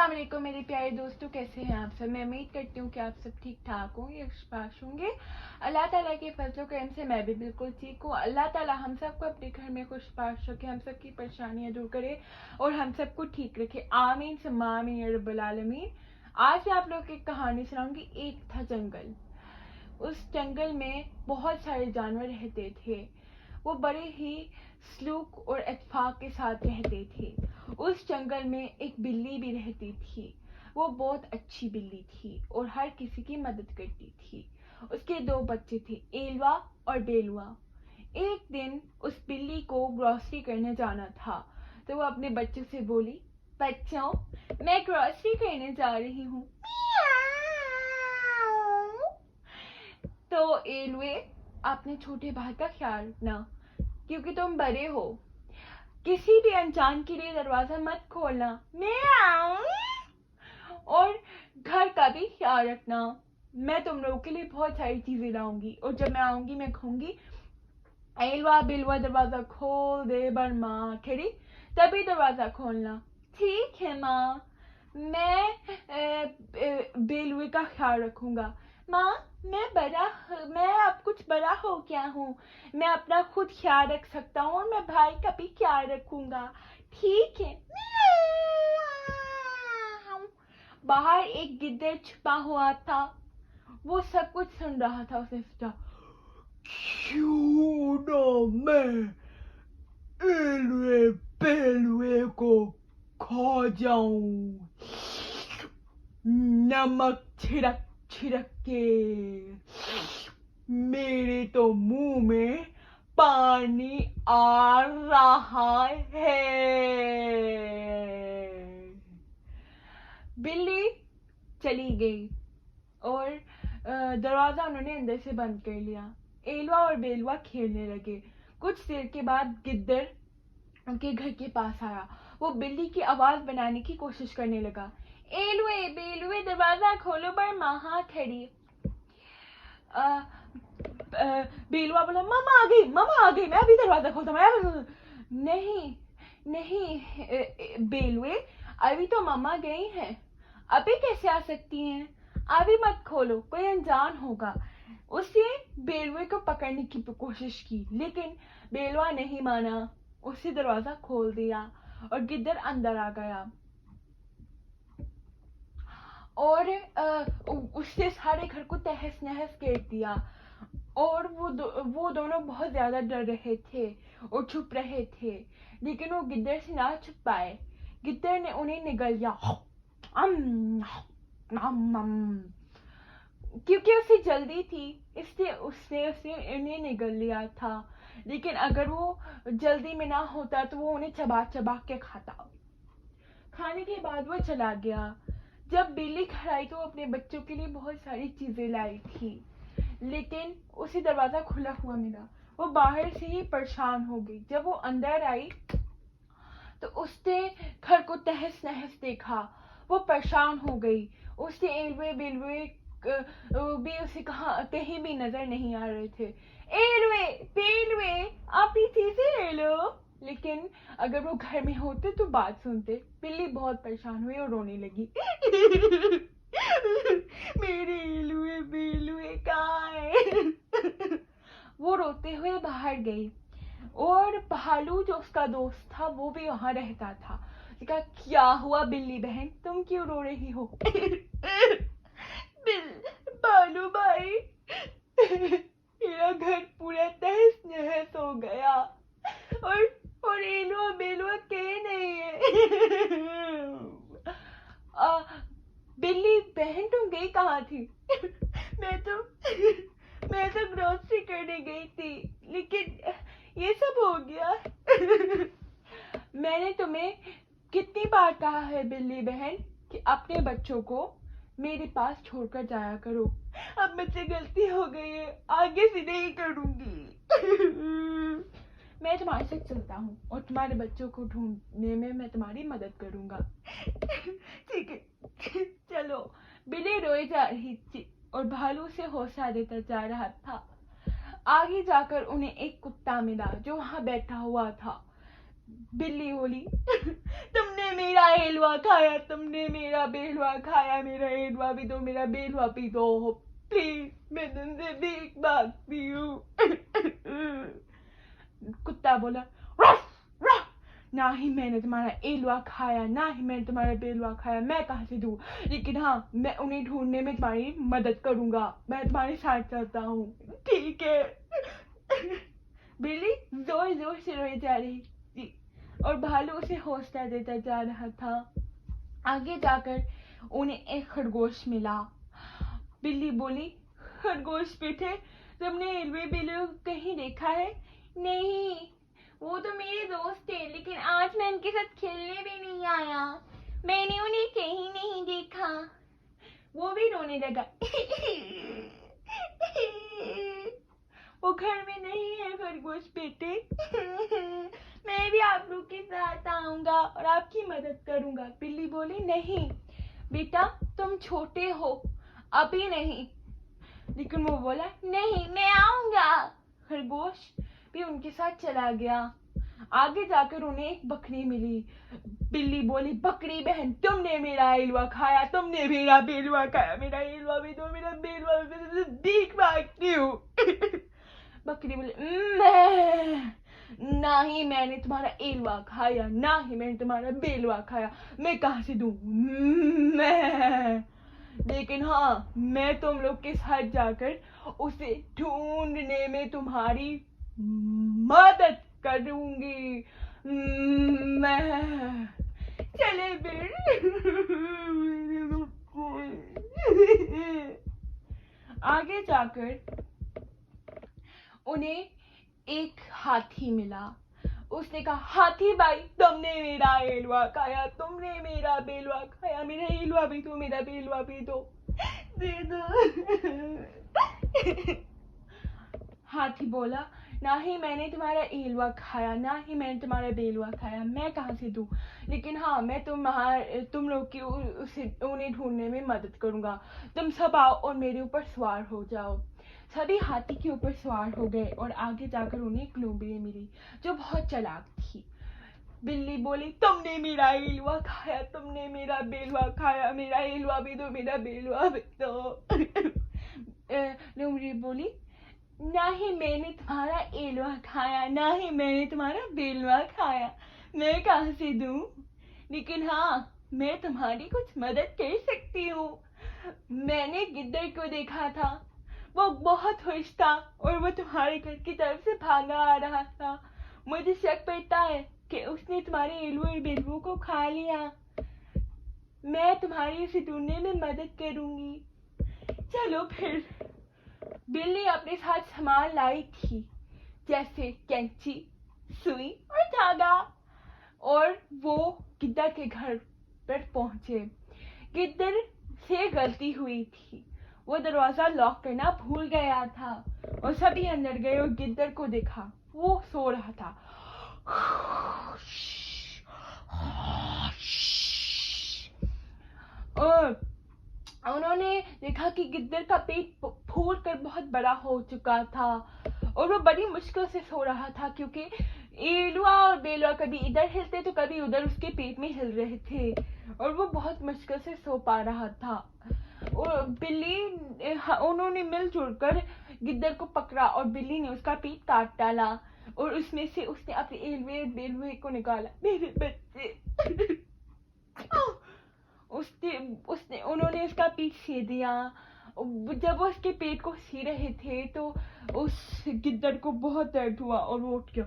अस्सलाम वालेकुम मेरे प्यारे दोस्तों, कैसे हैं आप सब। मैं उम्मीद करती हूँ कि आप सब ठीक ठाक होंगे, खुशबाश होंगे। अल्लाह ताला के फजल करम से मैं भी बिल्कुल ठीक हूँ। अल्लाह ताला हम सबको अपने घर में खुशबाश रखे, हम सब की परेशानियाँ दूर करे और हम सबको ठीक रखे। आमीन सुम्मा आमीन या रब्बल आलमीन। आज मैं आप लोग को एक कहानी सुनाऊंगी। एक था जंगल। उस जंगल में बहुत सारे जानवर रहते थे। वो बड़े ही सलूक और इत्तेफाक के साथ रहते थे। उस जंगल में एक बिल्ली भी रहती थी। वो बहुत अच्छी बिल्ली थी और हर किसी की मदद करती थी। उसके दो बच्चे थे, एलवा और बेलवा। एक दिन उस बिल्ली को ग्रोसरी करने जाना था, तो वो अपने बच्चों से बोली, बच्चों मैं ग्रोसरी करने जा रही हूँ। तो एलवे, अपने छोटे भाई का ख्याल रखना, क्योंकि तुम बड़े हो। किसी भी अनजान के लिए दरवाजा मत खोलना। और घर का भी ख्याल रखना। मैं तुम लोगों के लिए बहुत सारी चीजें लाऊंगी और जब मैं आऊंगी मैं कहूंगी, एलवा बिलवा दरवाजा खोल दे बर्मा खड़ी, तभी दरवाजा खोलना। ठीक है माँ, मैं बेलुए का ख्याल रखूंगा। माँ मैं अब कुछ बड़ा हो गया हूँ, मैं अपना खुद ख्याल रख सकता हूँ और मैं भाई का भी ख्याल रखूंगा। ठीक है। बाहर एक गिद्दड़ छुपा हुआ था। वो सब कुछ सुन रहा था। उसने सोचा, क्यों ना मैं एलवे बेलवे को खा जाऊं। नमक छिड़क छिड़क के मेरे तो मुंह में पानी आ रहा है। बिल्ली चली गई और दरवाजा उन्होंने अंदर से बंद कर लिया। एलवा और बेलवा खेलने लगे। कुछ देर के बाद गिद्दड़ उनके घर के पास आया। वो बिल्ली की आवाज बनाने की कोशिश करने लगा, एलवे बेलवे दरवाजा खोलो, पर माँ खड़ी। बेलवा बोला, मामा आ गई, मैं अभी दरवाजा खोलता हूँ। नहीं नहीं बेलवे, अभी तो मामा गई हैं, अभी कैसे आ सकती हैं। अभी मत खोलो, कोई अनजान होगा। उसने बेलवे को पकड़ने की कोशिश की, लेकिन बेलवा नहीं माना। उसने दरवाजा खोल दिया और गिद्दड़ अंदर आ गया और उसने सारे घर को तहस नहस कर दिया। और वो दोनों बहुत ज्यादा डर रहे थे और छुप रहे थे, लेकिन वो गिद्दड़ से ना छुप पाए। गिद्दड़ ने उन्हें निगल लिया, क्योंकि उसे जल्दी थी, इसलिए उसने उन्हें निगल लिया था। लेकिन अगर वो जल्दी में ना होता तो वो उन्हें चबा चबा के खाता। खाने के बाद वो चला गया। जब बिल्ली घर आई तो वो अपने बच्चों के लिए बहुत सारी चीजें लाई थी, लेकिन उसे दरवाजा खुला हुआ मिला। वो बाहर से ही परेशान हो गई। जब वो अंदर आई तो उसने घर को तहस नहस देखा। वो परेशान हो गई। उसने एलवे बिलवे भी उसे कहीं भी नजर नहीं आ रहे थे। एलवे बिलवे, अपनी चीजें ले लो। लेकिन अगर वो घर में होते तो बात सुनते। बिल्ली बहुत परेशान हुई और रोने लगी। मेरे एलवे बिलवे कहाँ है। वो रोते हुए बाहर गई और भालू जो उसका दोस्त था वो भी वहां रहता था। कहा, क्या हुआ बिल्ली बहन, तुम क्यों रो रही हो। भालू भाई, मेरा घर पूरा तहस नहस हो गया और एलवा बेलवा कहीं नहीं है। बिल्ली बहन तुम गई कहाँ थी। मैं तो ग्रोसरी करने गई थी, लेकिन ये सब हो गया। मैंने तुम्हें कितनी बार कहा है बिल्ली बहन कि अपने बच्चों को मेरे पास छोड़कर जाया करो। अब मुझसे गलती हो गई है, आगे से नहीं करूंगी। मैं तुम्हारे साथ चलता हूँ और तुम्हारे बच्चों को ढूंढने में मैं तुम्हारी मदद करूंगा। ठीक है, चलो। बिल्ली रोए जा रही थी और भालू से हौसला देता जा रहा था। आगे जाकर उन्हें एक कुत्ता मिला जो वहां बैठा हुआ था। बिल्ली बोली, तुमने میرا حلوا کھایا, تم نے میرا بیلوا کھایا, میرا حلوا بھی دو, میرا بیلوا بھی دو, پلیز میں تم سے بھیک مانگتی ہوں. کتا بولا رف رف, نہ ہی میں نے تمہارا ایلوا کھایا, نہ ہی میں نے تمہارا بیلوا کھایا, میں کہاں سے دوں, لیکن ہاں میں انہیں ڈھونڈنے میں تمہاری مدد کروں گا, میں تمہارے ساتھ چلتا ہوں, ٹھیک ہے. بلی زور زور سے روئے جا رہی تھی اور بھالو اسے حوصلہ دیتا جا رہا تھا. آگے جا کر انہیں ایک خرگوش ملا. بلی بولی, خرگوش بیٹے, تم نے ایلوے بیلو کہیں دیکھا ہے؟ نہیں, وہ تو میرے دوست تھے, لیکن آج میں ان کے ساتھ کھیلنے بھی نہیں آیا, میں نے انہیں کہیں نہیں دیکھا. وہ بھی رونے لگا. وہ گھر میں نہیں ہے خرگوش بیٹے, میں بھی آپ لوگ کے ساتھ آؤں گا اور آپ کی مدد کروں گا. بلی بولی, نہیں بیٹا, تم چھوٹے ہو, ابھی نہیں. لیکن وہ بولا, نہیں میں آؤں گا. خرگوش بھی ان کے ساتھ چلا گیا. آگے جا کر انہیں ایک بکری ملی. بلی بولی, بکری بہن, تم نے میرا حلوا کھایا, تم نے میرا بیلوا کھایا, میرا حلوا بھی دو, میرا بیلوا بھی دو, بھیک مانگتی ہوں. بکری بولی, نہ ہی میں نے تمہارا ایلوا کھایا, نہ ہی میں نے تمہارا بیلوا کھایا, میں کہاں سے دوں, میں. لیکن ہاں میں تم لوگ کے ساتھ جا کر اسے ڈھونڈنے میں تمہاری مدد کروں گی, میں. چلے پھر. آگے جا کر انہیں ایک ہاتھی ملا. اس نے کہا, ہاتھی بھائی, تم نے میرا ایلوا کھایا, تم نے میرا بیلوا کھایا, میرا ایلوا بھی دو, میرا بیلوا بھی دو, دے دو. ہاتھی بولا, نہ ہی میں نے تمہارا ایلوا کھایا, نہ ہی میں نے تمہارا بیلوا کھایا, میں کہاں سے دوں, لیکن ہاں میں تم لوگ کی انہیں ڈھونڈنے میں مدد کروں گا. تم سب آؤ اور میرے اوپر سوار ہو جاؤ. سبھی ہاتھی کے اوپر سوار ہو گئے اور آگے جا کر انہیں ایک لومڑی ملی جو بہت چلاک تھی. بلی بولی, تم نے میرا ایلوا کھایا, تم نے میرا بیلوا کھایا, میرا ایلوا بھی دو, میرا بیلوا بھی دو. لومڑی بولی, نہ ہی میں نے تمہارا ایلوا کھایا, نہ ہی میں نے تمہارا بیلوا کھایا, میں کہاں سے دوں, لیکن ہاں میں تمہاری کچھ مدد کر سکتی ہوں. میں نے گدڑ کو دیکھا تھا, وہ بہت خوش تھا اور وہ تمہارے گھر کی طرف سے بھاگا آ رہا تھا. مجھے شک پڑتا ہے کہ اس نے تمہارے ایلو اور بیلو کو کھا لیا. میں تمہاری اسے ڈھونڈنے میں مدد کروں گی. چلو پھر. بلی اپنے ساتھ سامان لائی تھی, جیسے کینچی, سوئی اور دھاگا, اور وہ گدڑ کے گھر پر پہنچے. گدڑ سے غلطی ہوئی تھی, وہ دروازہ لاک کرنا بھول گیا تھا اور سبھی اندر گئے اور گدڑ کو دیکھا, وہ سو رہا تھا. اور انہوں نے دیکھا کہ گدڑ کا پیٹ پھول کر بہت بڑا ہو چکا تھا اور وہ بڑی مشکل سے سو رہا تھا, کیونکہ ایلوا اور بیلوا کبھی ادھر ہلتے تو کبھی ادھر اس کے پیٹ میں ہل رہے تھے اور وہ بہت مشکل سے سو پا رہا تھا. اور انہوں نے مل جل کر گدڑ کو پکڑا اور بلی نے اس کا پیٹ کاٹ ڈالا اور اس میں سے اس نے اپنے ایلوے بیلوے کو نکالا. میرے بچے. انہوں نے اس کا پیٹ سی دیا. جب وہ اس کے پیٹ کو سی رہے تھے تو اس گدڑ کو بہت درد ہوا اور وہ اٹھ گیا.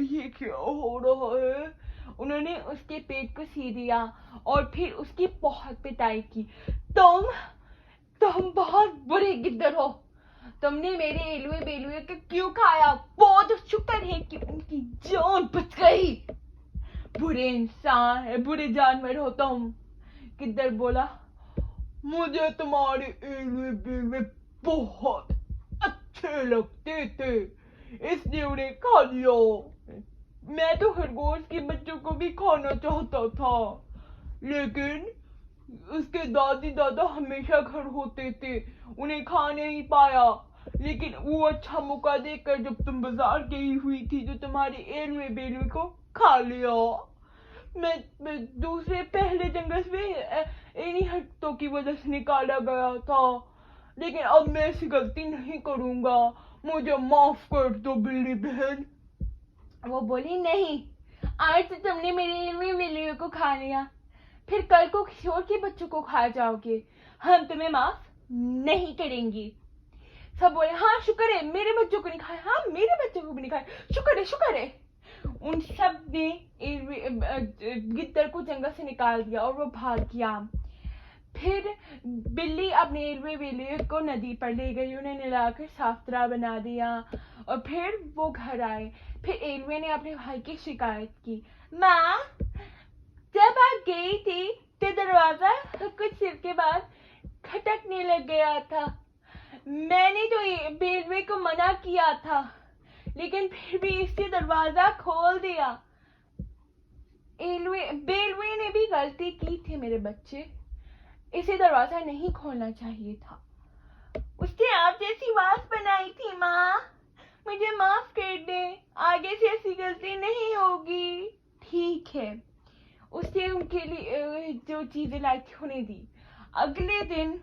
یہ کیا ہو رہا ہے؟ انہوں نے اس کے پیٹ کو سی دیا اور پھر اس کی بہت پٹائی کی. تم بہت برے گدڑ ہو, تم نے میرے ایلوے بیلوے کو کیوں کھایا؟ بہت شکر ہے کہ ان کی جان بچ گئی. برے انسان ہے, برے جانور ہو تم. گدڑ بولا, مجھے تمہارے ایلوے بیلوے بہت اچھے لگتے تھے, اس لیے انہیں کھا لیا. میں تو خرگوش کے بچوں کو بھی کھانا چاہتا تھا, لیکن اس کے دادی دادا ہمیشہ گھر ہوتے تھے, انہیں کھا نہیں پایا. लेकिन वो अच्छा मौका देखकर जब तुम बाजार गई हुई थी तो तुम्हारी एलवे बेलवे को खा लिया। मैं दूसरे पहले जंगल में इन्हीं हट्टों की वजह से निकाला गया था, लेकिन अब मैं ऐसी गलती नहीं करूंगा, मुझे माफ कर दो बिल्ली बहन। वो बोली नहीं, आज तो तुमने मेरे एलवे बेलवे को खा लिया, फिर कल को किसी और के बच्चों को खा जाओगे, हम तुम्हें माफ नहीं करेंगी। सब बोले हाँ शुक्र है मेरे बच्चों को नहीं खाया, हाँ मेरे बच्चों को भी नहीं खाया, शुक्र है शुक्र है। उन सब ने गिद्दर को जंगल से निकाल दिया और वो भाग गया। फिर बिल्ली अपने एलवे बेलवे को नदी पर ले गई, उन्हें नहलाकर साफ सुथरा बना दिया और फिर वो घर आए। फिर एलवे ने अपने भाई की शिकायत की, माँ जब आप गई थी तो दरवाजा कुछ देर के बाद खटकने लग गया था, मैंने तो बेलवे को मना किया था लेकिन फिर भी इसने दरवाजा खोल दिया। बेलवे ने भी गलती की थी मेरे बच्चे, इसे दरवाजा नहीं खोलना चाहिए था, उसने आप जैसी बात बनाई थी माँ, मुझे माफ कर दे, आगे से ऐसी गलती नहीं होगी। ठीक है, उसने उनके लिए जो चीजें लाई थी उन्हें दी। अगले दिन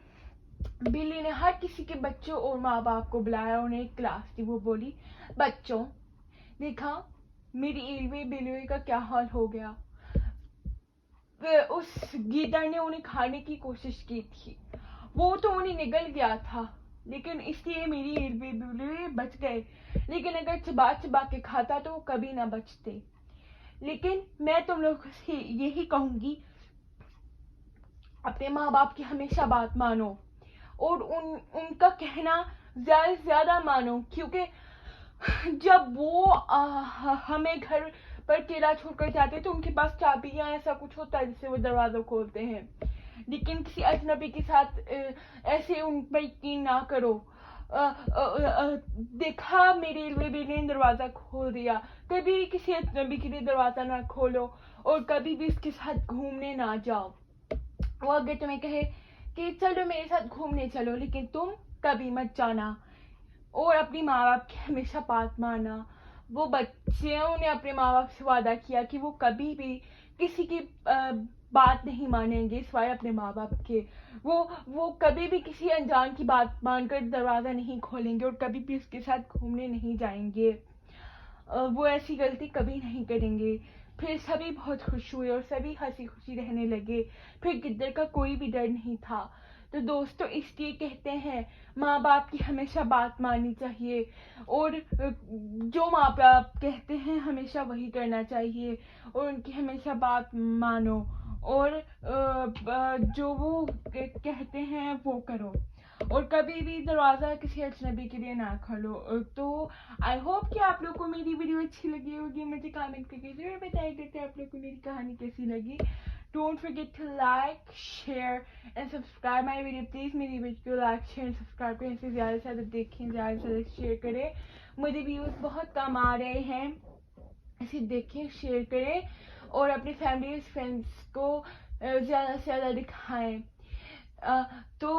बिल्ली ने हर किसी के बच्चों और माँ बाप को बुलाया, उन्हें एक क्लास दी। वो बोली, बच्चों देखा मेरी एलवे बेलवे का क्या हाल हो गया, उस गीदड़ ने उन्हें खाने की कोशिश की थी, वो तो उन्हें निगल गया था, लेकिन इसलिए मेरी एलवे बेलवे बच गए, लेकिन अगर चबा चबा के खाता तो वो कभी ना बचते। लेकिन मैं तुम लोगों से यही कहूंगी, अपने माँ बाप की हमेशा बात मानो और उनका कहना ज्यादा से ज्यादा मानो, क्योंकि जब वो हमें घर पर अकेला छोड़कर जाते तो उनके पास चाबी या ऐसा कुछ होता है जिससे वो दरवाजा खोलते हैं, लेकिन किसी अजनबी के साथ ऐसे उन पर यकीन ना करो। देखा मेरे एलवे बेलवे ने दरवाजा खोल दिया, कभी भी किसी अजनबी के लिए दरवाजा ना खोलो और कभी भी इसके साथ घूमने ना जाओ। वो अगर तुम्हें कहे कि चलो मेरे साथ घूमने चलो, लेकिन तुम कभी मत जाना। और अपनी माँ बाप की हमेशा बात मानना। वो बच्चों ने अपने माँ बाप से वादा किया कि वो कभी भी किसी की बात नहीं मानेंगे सिवाय अपने माँ बाप के। वो कभी भी किसी अनजान की बात मानकर दरवाजा नहीं खोलेंगे और कभी भी उसके साथ घूमने नहीं जाएंगे, वो ऐसी गलती कभी नहीं करेंगे। फिर सभी बहुत खुश हुए और सभी हंसी खुशी रहने लगे, फिर गिद्दर का कोई भी डर नहीं था। तो दोस्तों इसलिए कहते हैं माँ बाप की हमेशा बात माननी चाहिए और जो माँ बाप कहते हैं हमेशा वही करना चाहिए और उनकी हमेशा बात मानो और जो वो कहते हैं वो करो और कभी भी दरवाजा किसी अजनबी के लिए ना खोलो। तो आई होप कि आप लोग को मेरी वीडियो अच्छी लगी होगी, मुझे कमेंट करके जरूर बताइए कि आप लोग को मेरी कहानी कैसी लगी। Don't forget to like, share and subscribe my video. Please मेरी वीडियो को like, share and subscribe करें, इसे ज़्यादा से ज़्यादा देखें, ज़्यादा से ज़्यादा शेयर करें। मुझे व्यूज़ बहुत कम आ रहे हैं, इसे देखें, शेयर करें और अपनी फैमिली फ्रेंड्स को ज़्यादा से ज़्यादा दिखाएं। तो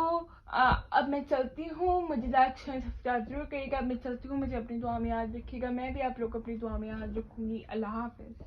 अब मैं चलती हूँ, मुझे लाइक शेयर सब्सक्राइब जरूर करिएगा। अब मैं चलती हूँ, मुझे अपनी दुआ में याद रखिएगा, मैं भी आप लोग को अपनी दुआ में याद रखूँगी। अल्लाह हाफ़िज़।